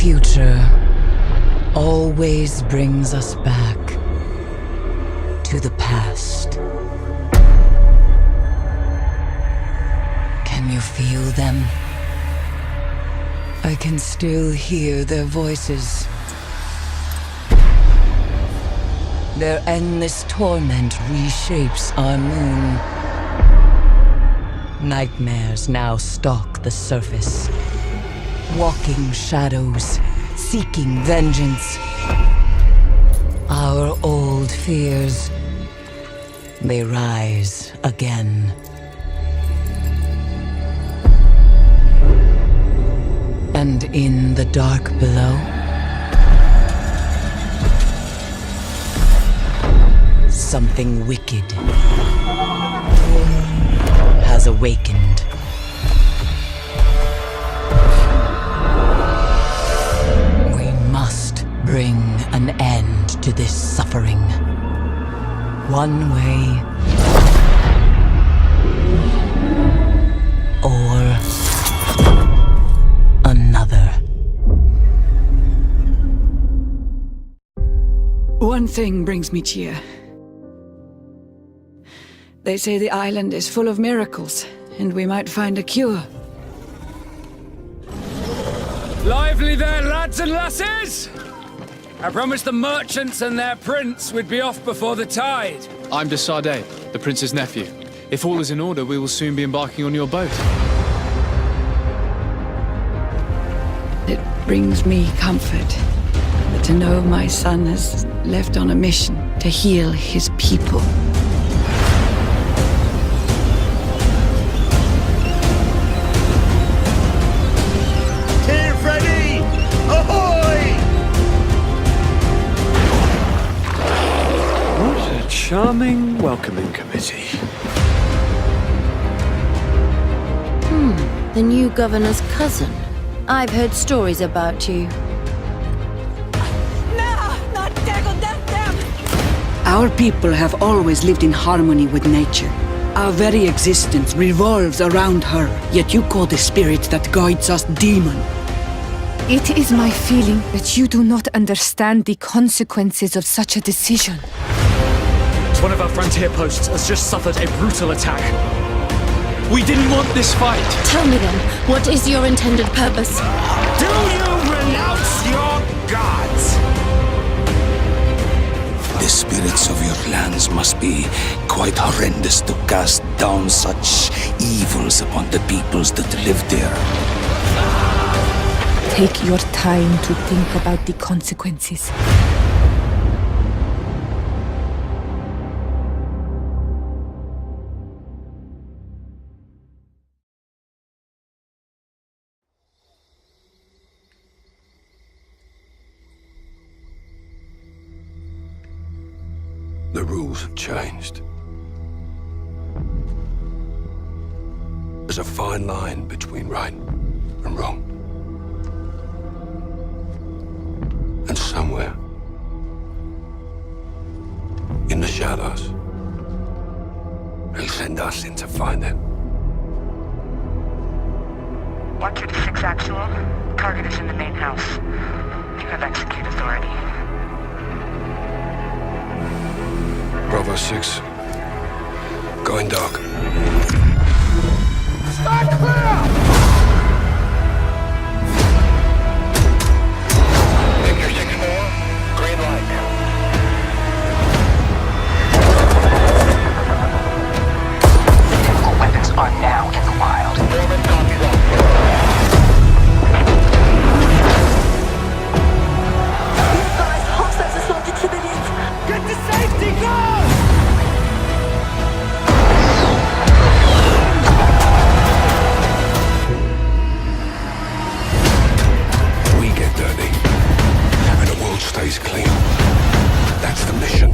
future always brings us back to the past. Can you feel them? I can still hear their voices. Their endless torment reshapes our moon. Nightmares now stalk the surface. Walking shadows, seeking vengeance. Our old fears, they rise again. And in the dark below, something wicked has awakened. We must bring an end to this suffering. One way or another. One thing brings me cheer. They say the island is full of miracles, and we might find a cure. Lively there, lads and lasses! I promised the merchants and their prince we'd be off before the tide. I'm DayZ, the prince's nephew. If all is in order, we will soon be embarking on your boat. It brings me comfort to know my son has left on a mission to heal his people. Team Freddy! Ahoy! What a charming welcoming committee. The new governor's cousin. I've heard stories about you. Our people have always lived in harmony with nature. Our very existence revolves around her, yet you call the spirit that guides us demon. It is my feeling that you do not understand the consequences of such a decision. One of our frontier posts has just suffered a brutal attack. We didn't want this fight. Tell me then, what is your intended purpose? Do you renounce your gods? The spirits of your lands must be quite horrendous to cast down such evils upon the peoples that live there. Take your time to think about the consequences. The rules have changed. There's a fine line between right and wrong. And somewhere, in the shadows, they'll send us in to find them. 126 actual. Target is in the main house. You have execute authority. Bravo 6. Going dark. Stand clear! Victor 6-4, green light. Chemical weapons are now in the wild. Roman copy that. Hostiles assaulted civilians. Get to safety, go! We get dirty, and the world stays clean. That's the mission.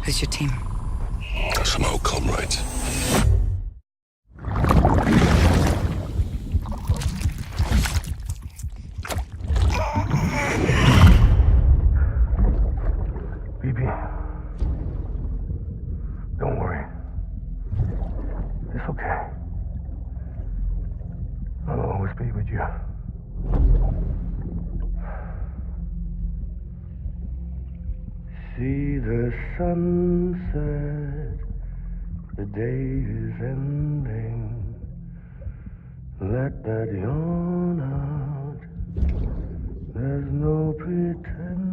Who's your team? Some old comrades. see the sunset, the day is ending. Let that yawn out, there's no pretending.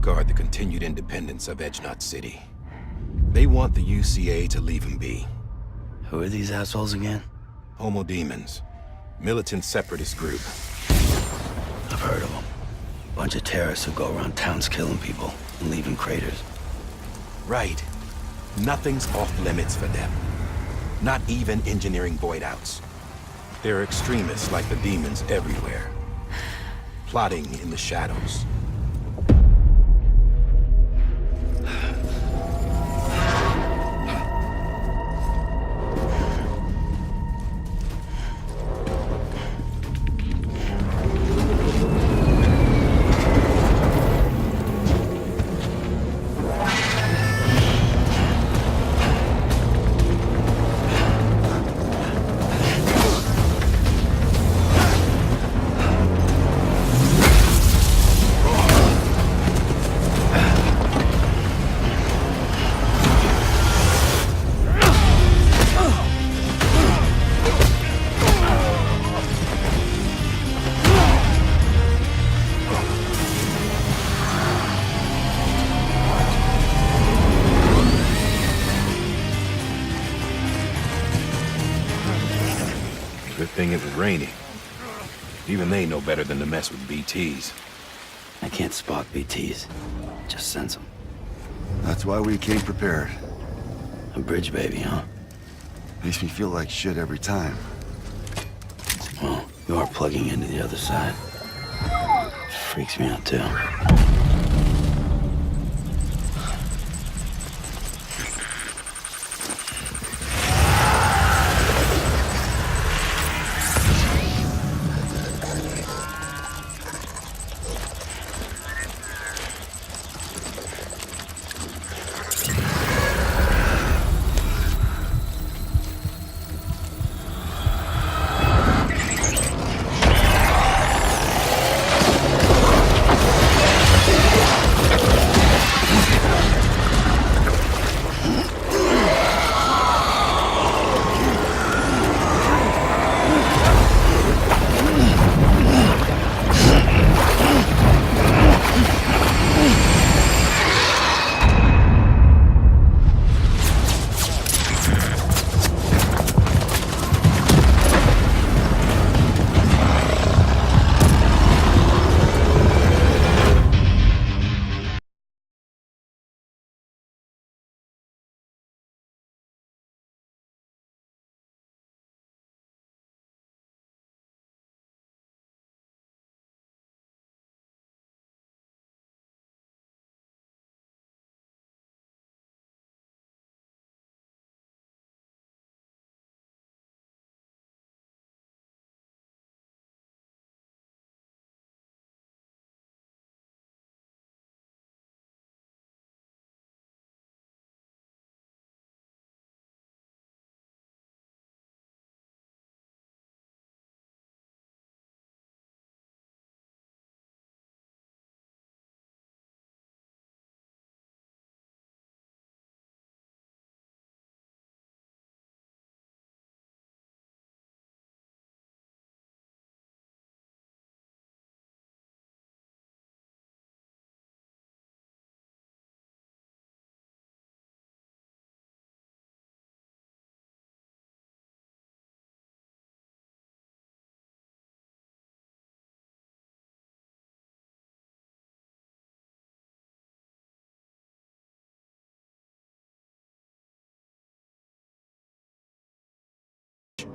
Guard the continued independence of Edgenut City. They want the UCA to leave him be. Who are these assholes again? Homo Demons. Militant separatist group. I've heard of them. Bunch of terrorists who go around towns killing people and leaving craters. Right. Nothing's off limits for them. Not even engineering void outs. There are extremists like the demons everywhere. Plotting in the shadows. It was raining. Even they know better than to mess with BTs. I can't spot BTs. Just sense them. That's why we came prepared. A bridge baby, huh? Makes me feel like shit every time. Well, you are plugging into the other side. Freaks me out too.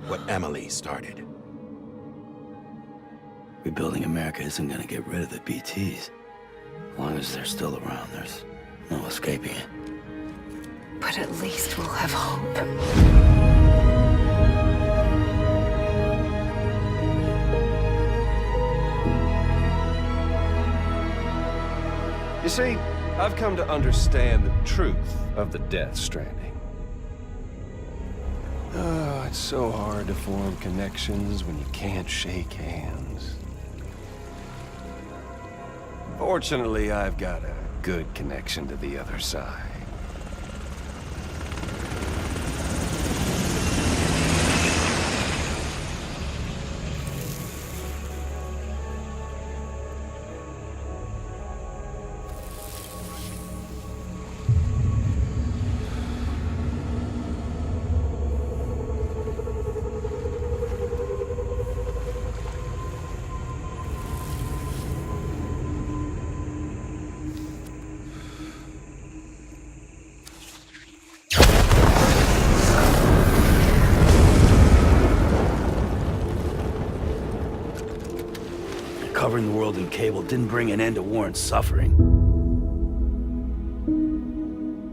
what Emily started. Rebuilding America isn't gonna get rid of the BTs. As long as they're still around, there's no escaping it. But at least we'll have hope. You see, I've come to understand the truth of the Death Stranding. Oh, it's so hard to form connections when you can't shake hands. Fortunately, I've got a good connection to the other side. Covering the world in cable didn't bring an end to war and suffering.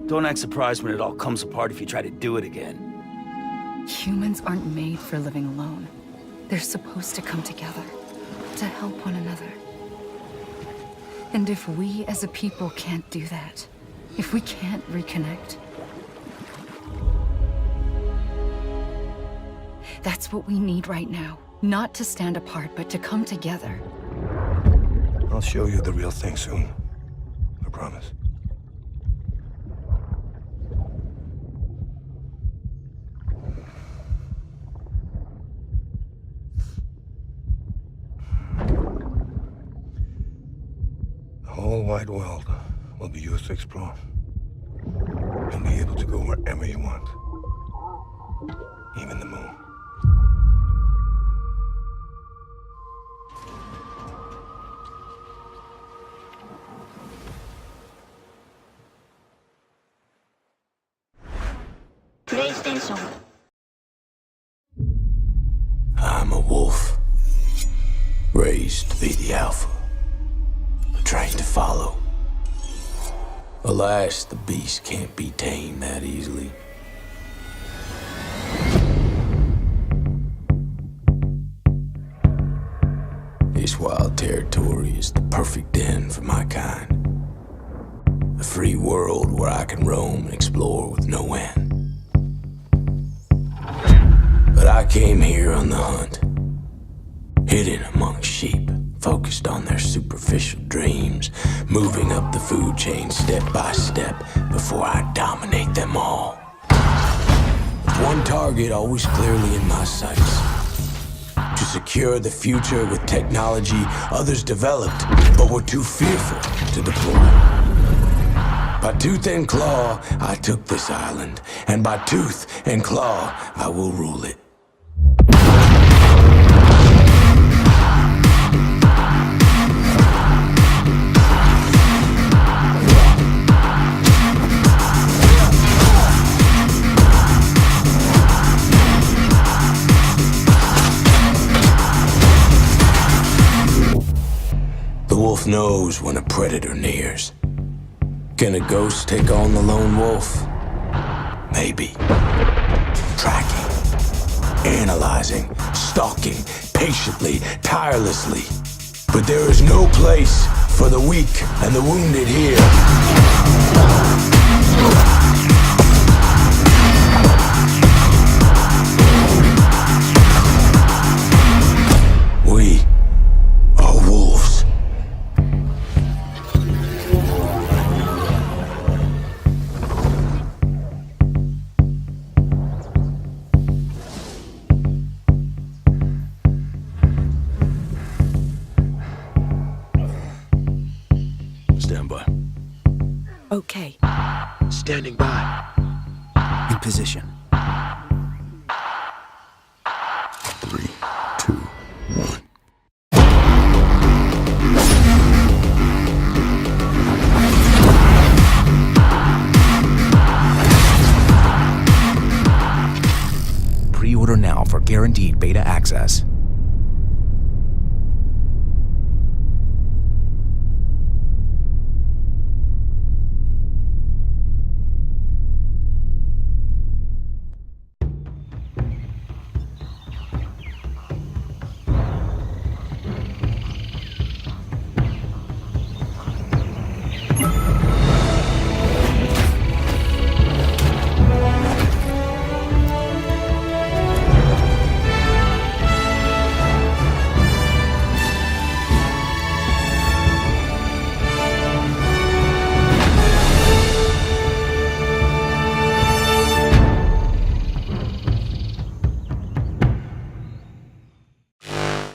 Don't act surprised when it all comes apart if you try to do it again. Humans aren't made for living alone. They're supposed to come together, to help one another. And if we as a people can't do that, if we can't reconnect, that's what we need right now. Not to stand apart, but to come together. I'll show you the real thing soon. I promise. The whole wide world will be yours to explore. You'll be able to go wherever you want. Even the moon. PlayStation. I'm a wolf. Raised to be the alpha. Trained to follow. Alas, the beast can't be tamed that easily. This wild territory is the perfect den for my kind. A free world where I can roam and explore with no end. But I came here on the hunt, hidden among sheep, focused on their superficial dreams, moving up the food chain step by step before I dominate them all. With one target always clearly in my sights. To secure the future with technology others developed, but were too fearful to deploy. By tooth and claw, I took this island, and by tooth and claw, I will rule it. The wolf knows when a predator nears. Can a ghost take on the lone wolf? Maybe. Tracking, analyzing, stalking, patiently, tirelessly. But there is no place for the weak and the wounded here. We are wolves. Stand by. Okay. Standing by. In position. 3, 2, 1. Pre-order now for guaranteed guaranteed beta access.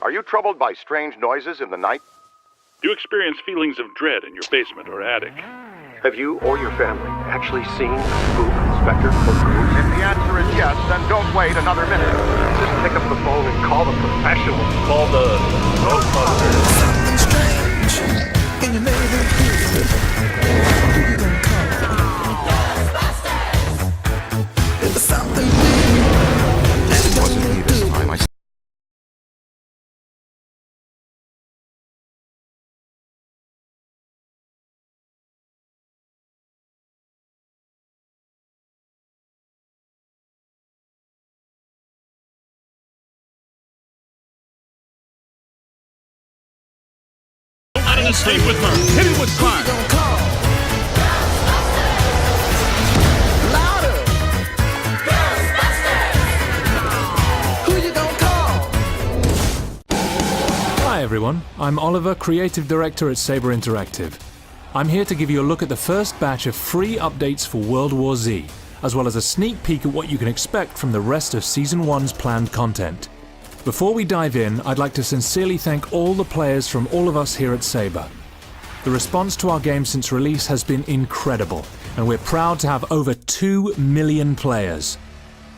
Are you troubled by strange noises in the night? Do you experience feelings of dread in your basement or attic? Have you or your family actually seen a spook, specter, or ghost? If the answer is yes, then don't wait another minute. Just pick up the phone and call the professionals. Call the Ghostbusters. Something strange in your neighborhood. Who you gonna call? Ghostbusters! There's something weird. It wasn't me this time. Stay with her. Hit it with fire. Louder! Ghostbusters! Who you gonna call? Hi everyone, I'm Oliver, Creative Director at Saber Interactive. I'm here to give you a look at the first batch of free updates for World War Z, as well as a sneak peek at what you can expect from the rest of Season 1's planned content. Before we dive in, I'd like to sincerely thank all the players from all of us here at Saber. The response to our game since release has been incredible, and we're proud to have over 2 million players.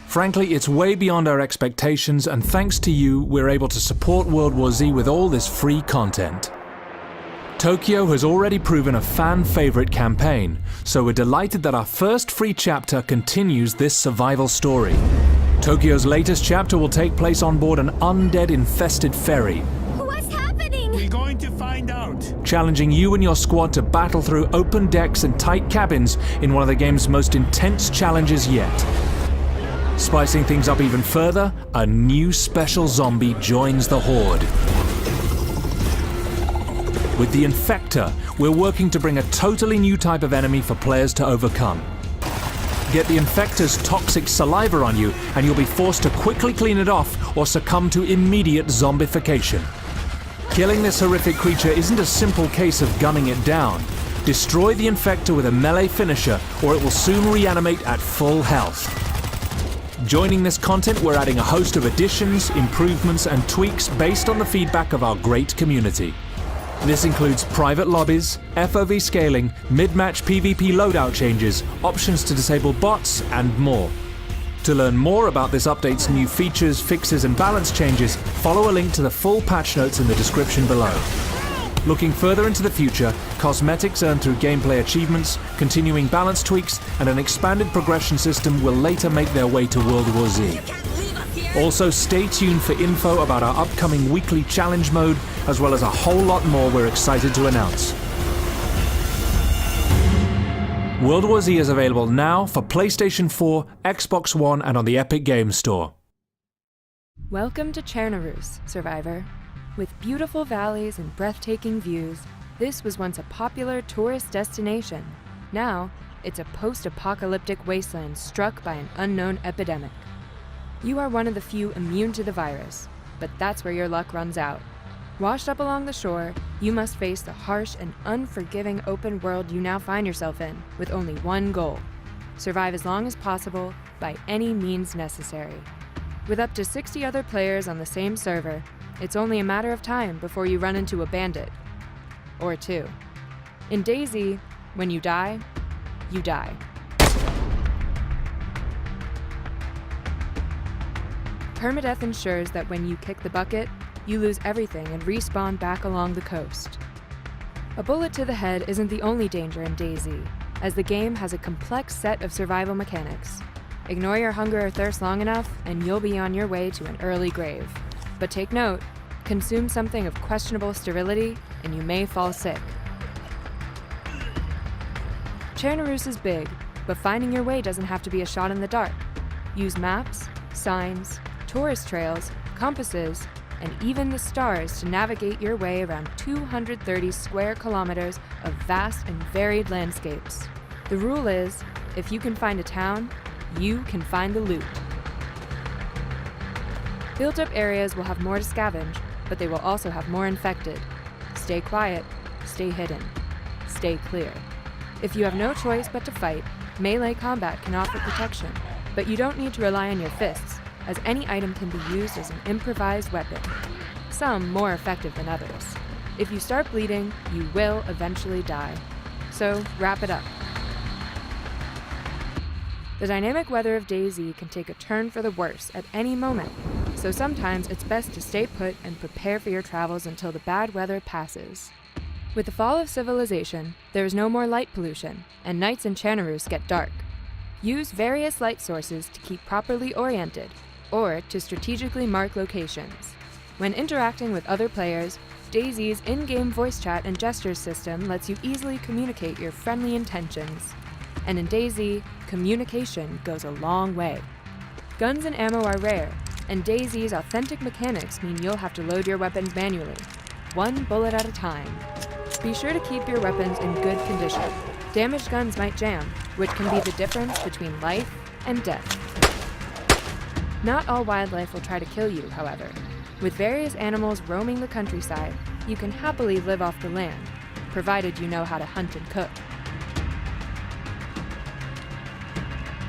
Frankly, it's way beyond our expectations, and thanks to you, we're able to support World War Z with all this free content. Tokyo has already proven a fan-favorite campaign, so we're delighted that our first free chapter continues this survival story. Tokyo's latest chapter will take place on board an undead-infested ferry. What's happening? We're going to find out. Challenging you and your squad to battle through open decks and tight cabins in one of the game's most intense challenges yet. Spicing things up even further, a new special zombie joins the horde. With the Infector, we're working to bring a totally new type of enemy for players to overcome. Get the Infector's toxic saliva on you, and you'll be forced to quickly clean it off or succumb to immediate zombification. Killing this horrific creature isn't a simple case of gunning it down. Destroy the Infector with a melee finisher, or it will soon reanimate at full health. Joining this content, we're adding a host of additions, improvements, and tweaks based on the feedback of our great community. This includes private lobbies, FOV scaling, mid-match PvP loadout changes, options to disable bots, and more. To learn more about this update's new features, fixes, and balance changes, follow a link to the full patch notes in the description below. Looking further into the future, cosmetics earned through gameplay achievements, continuing balance tweaks, and an expanded progression system will later make their way to World War Z. Also, stay tuned for info about our upcoming weekly challenge mode, as well as a whole lot more we're excited to announce. World War Z is available now for PlayStation 4, Xbox One, and on the Epic Games Store. Welcome to Chernarus, Survivor. With beautiful valleys and breathtaking views, this was once a popular tourist destination. Now, it's a post-apocalyptic wasteland struck by an unknown epidemic. You are one of the few immune to the virus, but that's where your luck runs out. Washed up along the shore, you must face the harsh and unforgiving open world you now find yourself in, with only one goal: survive as long as possible by any means necessary. With up to 60 other players on the same server, it's only a matter of time before you run into a bandit. Or two. In DayZ, when you die, you die. Permadeath ensures that when you kick the bucket, you lose everything and respawn back along the coast. A bullet to the head isn't the only danger in DayZ, as the game has a complex set of survival mechanics. Ignore your hunger or thirst long enough, and you'll be on your way to an early grave. But take note, consume something of questionable sterility, and you may fall sick. Chernarus is big, but finding your way doesn't have to be a shot in the dark. Use maps, signs, tourist trails, compasses, and even the stars to navigate your way around 230 square kilometers of vast and varied landscapes. The rule is, if you can find a town, you can find the loot. Built-up areas will have more to scavenge, but they will also have more infected. Stay quiet, stay hidden, stay clear. If you have no choice but to fight, melee combat can offer protection, but you don't need to rely on your fists, as any item can be used as an improvised weapon, some more effective than others. If you start bleeding, you will eventually die. So wrap it up. The dynamic weather of DayZ can take a turn for the worse at any moment, so sometimes it's best to stay put and prepare for your travels until the bad weather passes. With the fall of civilization, there is no more light pollution, and nights in Chernarus get dark. Use various light sources to keep properly oriented, or to strategically mark locations. When interacting with other players, DayZ's in-game voice chat and gestures system lets you easily communicate your friendly intentions. And in DayZ, communication goes a long way. Guns and ammo are rare, and DayZ's authentic mechanics mean you'll have to load your weapons manually, one bullet at a time. Be sure to keep your weapons in good condition. Damaged guns might jam, which can be the difference between life and death. Not all wildlife will try to kill you, however. With various animals roaming the countryside, you can happily live off the land, provided you know how to hunt and cook.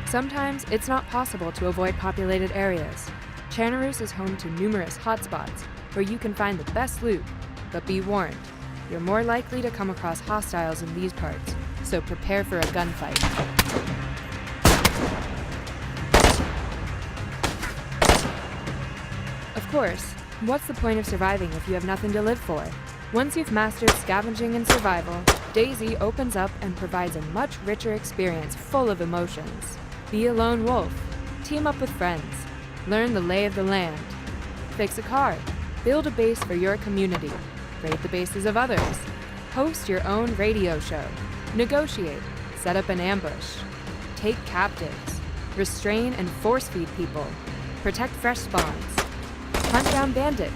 Sometimes it's not possible to avoid populated areas. Chernarus is home to numerous hotspots where you can find the best loot, but be warned, you're more likely to come across hostiles in these parts, so prepare for a gunfight. Of course, what's the point of surviving if you have nothing to live for? Once you've mastered scavenging and survival, DayZ opens up and provides a much richer experience full of emotions. Be a lone wolf, team up with friends, learn the lay of the land, fix a car, build a base for your community, raid the bases of others, host your own radio show, negotiate, set up an ambush, take captives, restrain and force-feed people, protect fresh spawns, hunt down bandits,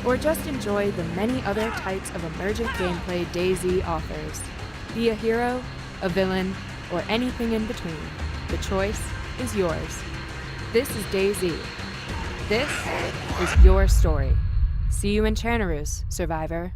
or just enjoy the many other types of emergent gameplay DayZ offers. Be a hero, a villain, or anything in between. The choice is yours. This is DayZ. This is your story. See you in Chernarus, survivor.